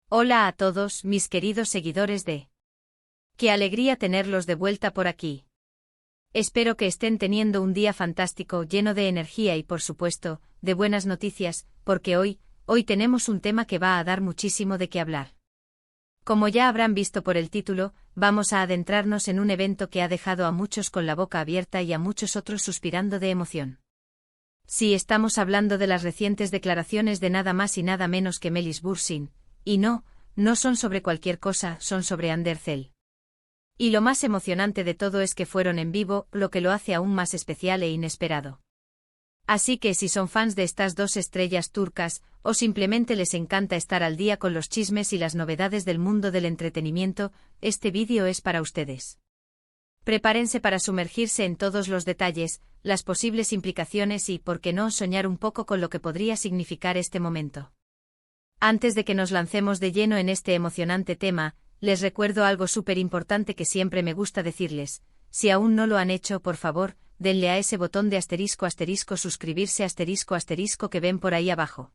Hola a todos, mis queridos seguidores de... ¡Qué alegría tenerlos de vuelta por aquí! Espero que estén teniendo un día fantástico, lleno de energía y, por supuesto, de buenas noticias, porque hoy tenemos un tema que va a dar muchísimo de qué hablar. Como ya habrán visto por el título, vamos a adentrarnos en un evento que ha dejado a muchos con la boca abierta y a muchos otros suspirando de emoción. Sí, estamos hablando de las recientes declaraciones de nada más y nada menos que Melis Bürsin. Y no son sobre cualquier cosa, son sobre Andercel. Y lo más emocionante de todo es que fueron en vivo, lo que lo hace aún más especial e inesperado. Así que si son fans de estas dos estrellas turcas, o simplemente les encanta estar al día con los chismes y las novedades del mundo del entretenimiento, este vídeo es para ustedes. Prepárense para sumergirse en todos los detalles, las posibles implicaciones y, por qué no, soñar un poco con lo que podría significar este momento. Antes de que nos lancemos de lleno en este emocionante tema, les recuerdo algo súper importante que siempre me gusta decirles: si aún no lo han hecho, por favor, denle a ese botón de suscribirse que ven por ahí abajo.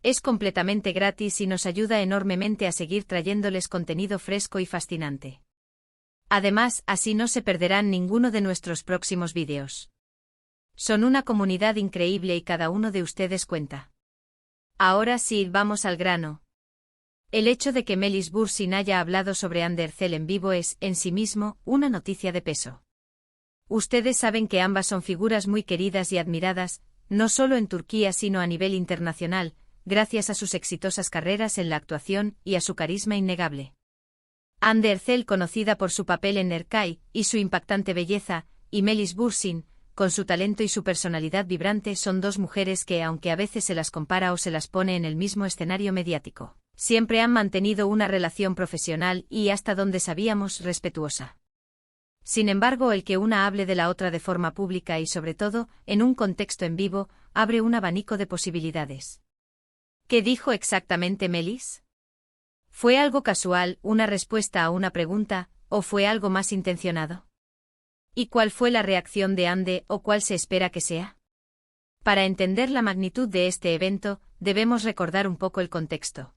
Es completamente gratis y nos ayuda enormemente a seguir trayéndoles contenido fresco y fascinante. Además, así no se perderán ninguno de nuestros próximos vídeos. Son una comunidad increíble y cada uno de ustedes cuenta. Ahora sí, vamos al grano. El hecho de que Melis Bürsin haya hablado sobre Andercel en vivo es, en sí mismo, una noticia de peso. Ustedes saben que ambas son figuras muy queridas y admiradas, no solo en Turquía sino a nivel internacional, gracias a sus exitosas carreras en la actuación y a su carisma innegable. Andercel, conocida por su papel en Erkay y su impactante belleza, y Melis Bürsin, con su talento y su personalidad vibrante, son dos mujeres que, aunque a veces se las compara o se las pone en el mismo escenario mediático, siempre han mantenido una relación profesional y, hasta donde sabíamos, respetuosa. Sin embargo, el que una hable de la otra de forma pública y, sobre todo, en un contexto en vivo, abre un abanico de posibilidades. ¿Qué dijo exactamente Melis? ¿Fue algo casual, una respuesta a una pregunta, o fue algo más intencionado? ¿Y cuál fue la reacción de Ande, o cuál se espera que sea? Para entender la magnitud de este evento, debemos recordar un poco el contexto.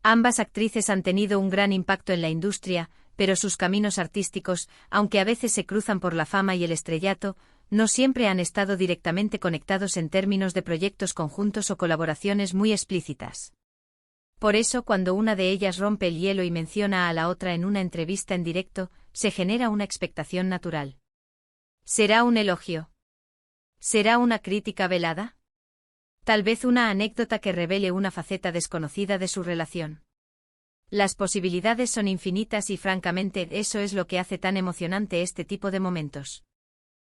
Ambas actrices han tenido un gran impacto en la industria, pero sus caminos artísticos, aunque a veces se cruzan por la fama y el estrellato, no siempre han estado directamente conectados en términos de proyectos conjuntos o colaboraciones muy explícitas. Por eso, cuando una de ellas rompe el hielo y menciona a la otra en una entrevista en directo, se genera una expectación natural. ¿Será un elogio? ¿Será una crítica velada? ¿Tal vez una anécdota que revele una faceta desconocida de su relación? Las posibilidades son infinitas y, francamente, eso es lo que hace tan emocionante este tipo de momentos.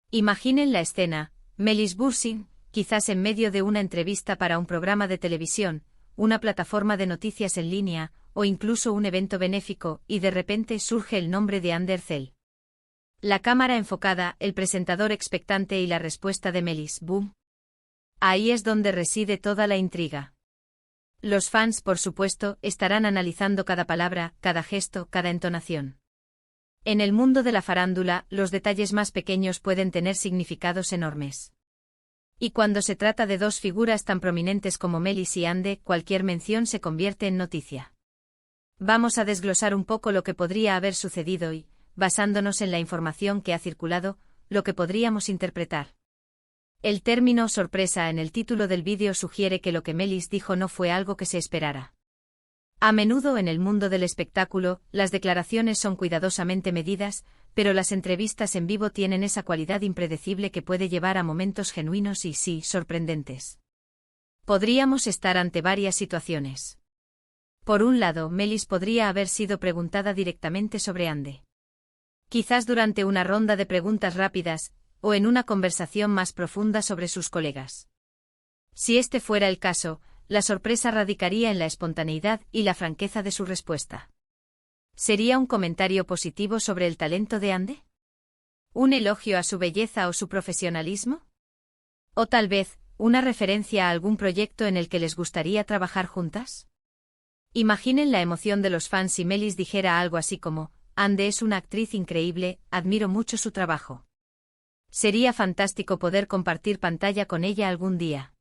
Imaginen la escena: Melis Bürsin, quizás en medio de una entrevista para un programa de televisión, una plataforma de noticias en línea, o incluso un evento benéfico, y de repente surge el nombre de Andercel. La cámara enfocada, el presentador expectante y la respuesta de Melis: ¡boom! Ahí es donde reside toda la intriga. Los fans, por supuesto, estarán analizando cada palabra, cada gesto, cada entonación. En el mundo de la farándula, los detalles más pequeños pueden tener significados enormes. Y cuando se trata de dos figuras tan prominentes como Melis y Ande, cualquier mención se convierte en noticia. Vamos a desglosar un poco lo que podría haber sucedido y, basándonos en la información que ha circulado, lo que podríamos interpretar. El término sorpresa en el título del vídeo sugiere que lo que Melis dijo no fue algo que se esperara. A menudo en el mundo del espectáculo, las declaraciones son cuidadosamente medidas, pero las entrevistas en vivo tienen esa cualidad impredecible que puede llevar a momentos genuinos y, sí, sorprendentes. Podríamos estar ante varias situaciones. Por un lado, Melis podría haber sido preguntada directamente sobre Ande. Quizás durante una ronda de preguntas rápidas, o en una conversación más profunda sobre sus colegas. Si este fuera el caso, la sorpresa radicaría en la espontaneidad y la franqueza de su respuesta. ¿Sería un comentario positivo sobre el talento de Ande? ¿Un elogio a su belleza o su profesionalismo? ¿O tal vez, una referencia a algún proyecto en el que les gustaría trabajar juntas? Imaginen la emoción de los fans si Melis dijera algo así como: Ande es una actriz increíble, admiro mucho su trabajo. Sería fantástico poder compartir pantalla con ella algún día.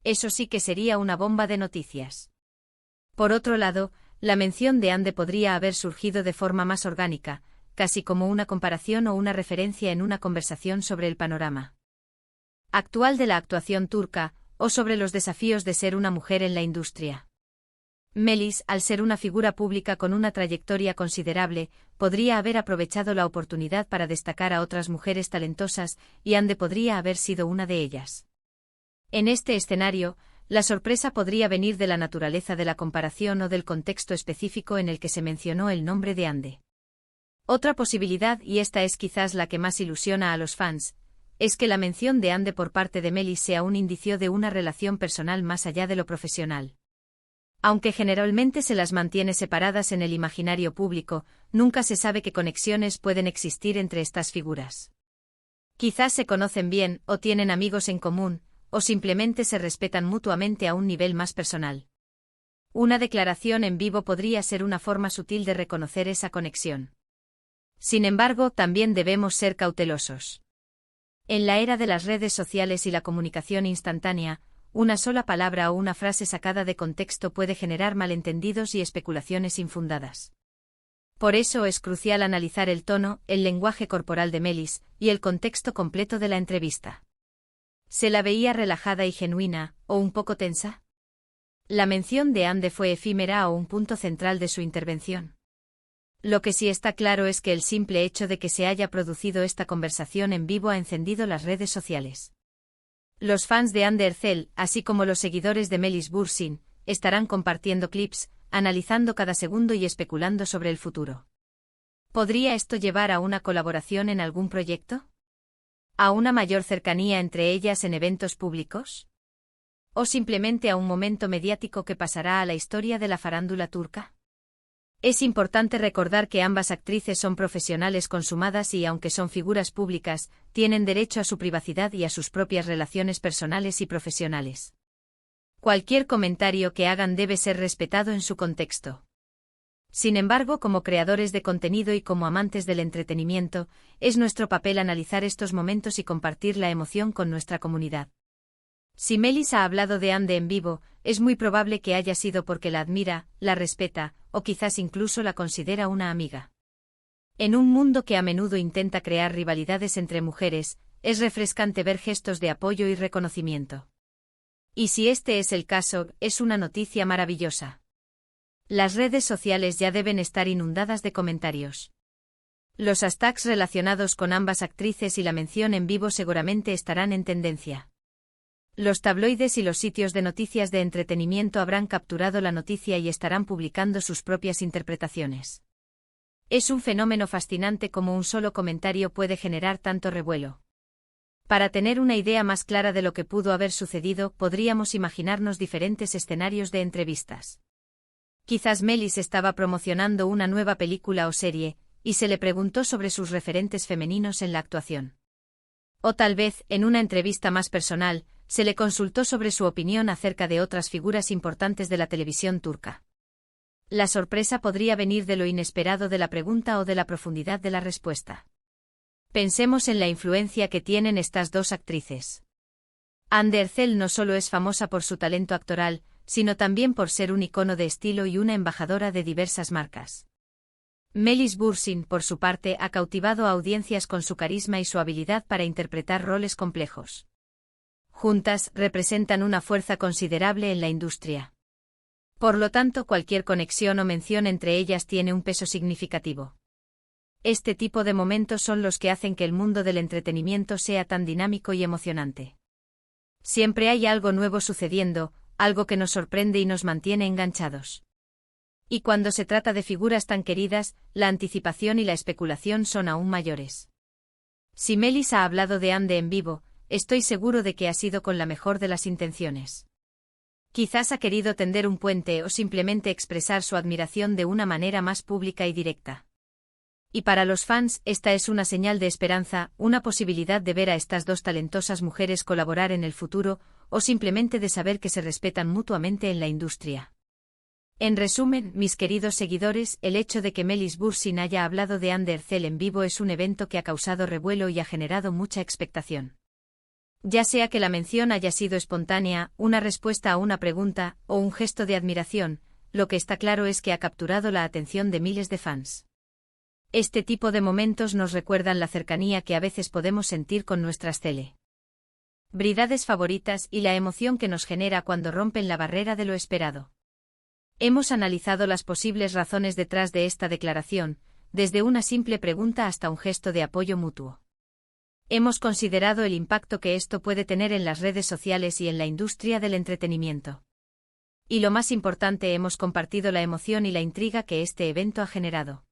Eso sí que sería una bomba de noticias. Por otro lado, la mención de Ande podría haber surgido de forma más orgánica, casi como una comparación o una referencia en una conversación sobre el panorama actual de la actuación turca, o sobre los desafíos de ser una mujer en la industria. Melis, al ser una figura pública con una trayectoria considerable, podría haber aprovechado la oportunidad para destacar a otras mujeres talentosas, y Ande podría haber sido una de ellas. En este escenario, la sorpresa podría venir de la naturaleza de la comparación o del contexto específico en el que se mencionó el nombre de Ande. Otra posibilidad, y esta es quizás la que más ilusiona a los fans, es que la mención de Ande por parte de Melis sea un indicio de una relación personal más allá de lo profesional. Aunque generalmente se las mantiene separadas en el imaginario público, nunca se sabe qué conexiones pueden existir entre estas figuras. Quizás se conocen bien, o tienen amigos en común, o simplemente se respetan mutuamente a un nivel más personal. Una declaración en vivo podría ser una forma sutil de reconocer esa conexión. Sin embargo, también debemos ser cautelosos. En la era de las redes sociales y la comunicación instantánea, una sola palabra o una frase sacada de contexto puede generar malentendidos y especulaciones infundadas. Por eso es crucial analizar el tono, el lenguaje corporal de Melis, y el contexto completo de la entrevista. ¿Se la veía relajada y genuina, o un poco tensa? ¿La mención de Ande fue efímera o un punto central de su intervención? Lo que sí está claro es que el simple hecho de que se haya producido esta conversación en vivo ha encendido las redes sociales. Los fans de Ande Erçel, así como los seguidores de Melis Bürsin, estarán compartiendo clips, analizando cada segundo y especulando sobre el futuro. ¿Podría esto llevar a una colaboración en algún proyecto? ¿A una mayor cercanía entre ellas en eventos públicos? ¿O simplemente a un momento mediático que pasará a la historia de la farándula turca? Es importante recordar que ambas actrices son profesionales consumadas y, aunque son figuras públicas, tienen derecho a su privacidad y a sus propias relaciones personales y profesionales. Cualquier comentario que hagan debe ser respetado en su contexto. Sin embargo, como creadores de contenido y como amantes del entretenimiento, es nuestro papel analizar estos momentos y compartir la emoción con nuestra comunidad. Si Melis ha hablado de Ande en vivo, es muy probable que haya sido porque la admira, la respeta, o quizás incluso la considera una amiga. En un mundo que a menudo intenta crear rivalidades entre mujeres, es refrescante ver gestos de apoyo y reconocimiento. Y si este es el caso, es una noticia maravillosa. Las redes sociales ya deben estar inundadas de comentarios. Los hashtags relacionados con ambas actrices y la mención en vivo seguramente estarán en tendencia. Los tabloides y los sitios de noticias de entretenimiento habrán capturado la noticia y estarán publicando sus propias interpretaciones. Es un fenómeno fascinante cómo un solo comentario puede generar tanto revuelo. Para tener una idea más clara de lo que pudo haber sucedido, podríamos imaginarnos diferentes escenarios de entrevistas. Quizás Melis estaba promocionando una nueva película o serie, y se le preguntó sobre sus referentes femeninos en la actuación. O tal vez, en una entrevista más personal, se le consultó sobre su opinión acerca de otras figuras importantes de la televisión turca. La sorpresa podría venir de lo inesperado de la pregunta o de la profundidad de la respuesta. Pensemos en la influencia que tienen estas dos actrices. Hande Erçel no solo es famosa por su talento actoral, sino también por ser un icono de estilo y una embajadora de diversas marcas. Melis Bürsin, por su parte, ha cautivado a audiencias con su carisma y su habilidad para interpretar roles complejos. Juntas, representan una fuerza considerable en la industria. Por lo tanto, cualquier conexión o mención entre ellas tiene un peso significativo. Este tipo de momentos son los que hacen que el mundo del entretenimiento sea tan dinámico y emocionante. Siempre hay algo nuevo sucediendo, algo que nos sorprende y nos mantiene enganchados. Y cuando se trata de figuras tan queridas, la anticipación y la especulación son aún mayores. Si Melis ha hablado de Hande en vivo, estoy seguro de que ha sido con la mejor de las intenciones. Quizás ha querido tender un puente o simplemente expresar su admiración de una manera más pública y directa. Y para los fans, esta es una señal de esperanza, una posibilidad de ver a estas dos talentosas mujeres colaborar en el futuro, o simplemente de saber que se respetan mutuamente en la industria. En resumen, mis queridos seguidores, el hecho de que Melis Bürsin haya hablado de Hande Erçel en vivo es un evento que ha causado revuelo y ha generado mucha expectación. Ya sea que la mención haya sido espontánea, una respuesta a una pregunta, o un gesto de admiración, lo que está claro es que ha capturado la atención de miles de fans. Este tipo de momentos nos recuerdan la cercanía que a veces podemos sentir con nuestras celebridades favoritas y la emoción que nos genera cuando rompen la barrera de lo esperado. Hemos analizado las posibles razones detrás de esta declaración, desde una simple pregunta hasta un gesto de apoyo mutuo. Hemos considerado el impacto que esto puede tener en las redes sociales y en la industria del entretenimiento. Y lo más importante, hemos compartido la emoción y la intriga que este evento ha generado.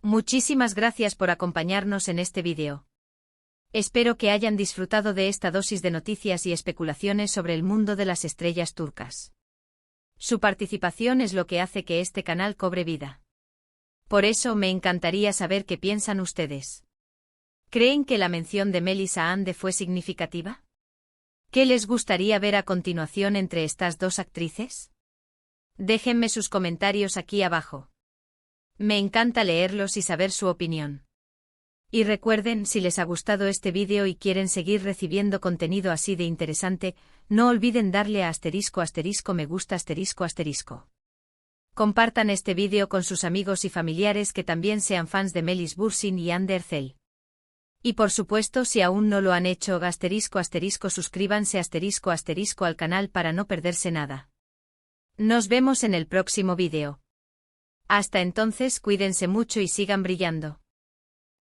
Muchísimas gracias por acompañarnos en este vídeo. Espero que hayan disfrutado de esta dosis de noticias y especulaciones sobre el mundo de las estrellas turcas. Su participación es lo que hace que este canal cobre vida. Por eso me encantaría saber qué piensan ustedes. ¿Creen que la mención de Melisa Ande fue significativa? ¿Qué les gustaría ver a continuación entre estas dos actrices? Déjenme sus comentarios aquí abajo. Me encanta leerlos y saber su opinión. Y recuerden, si les ha gustado este vídeo y quieren seguir recibiendo contenido así de interesante, no olviden darle a ** me gusta **. Compartan este vídeo con sus amigos y familiares que también sean fans de Melis Bursin y Hande Erçel. Y por supuesto, si aún no lo han hecho, ** suscríbanse ** al canal para no perderse nada. Nos vemos en el próximo vídeo. Hasta entonces, cuídense mucho y sigan brillando.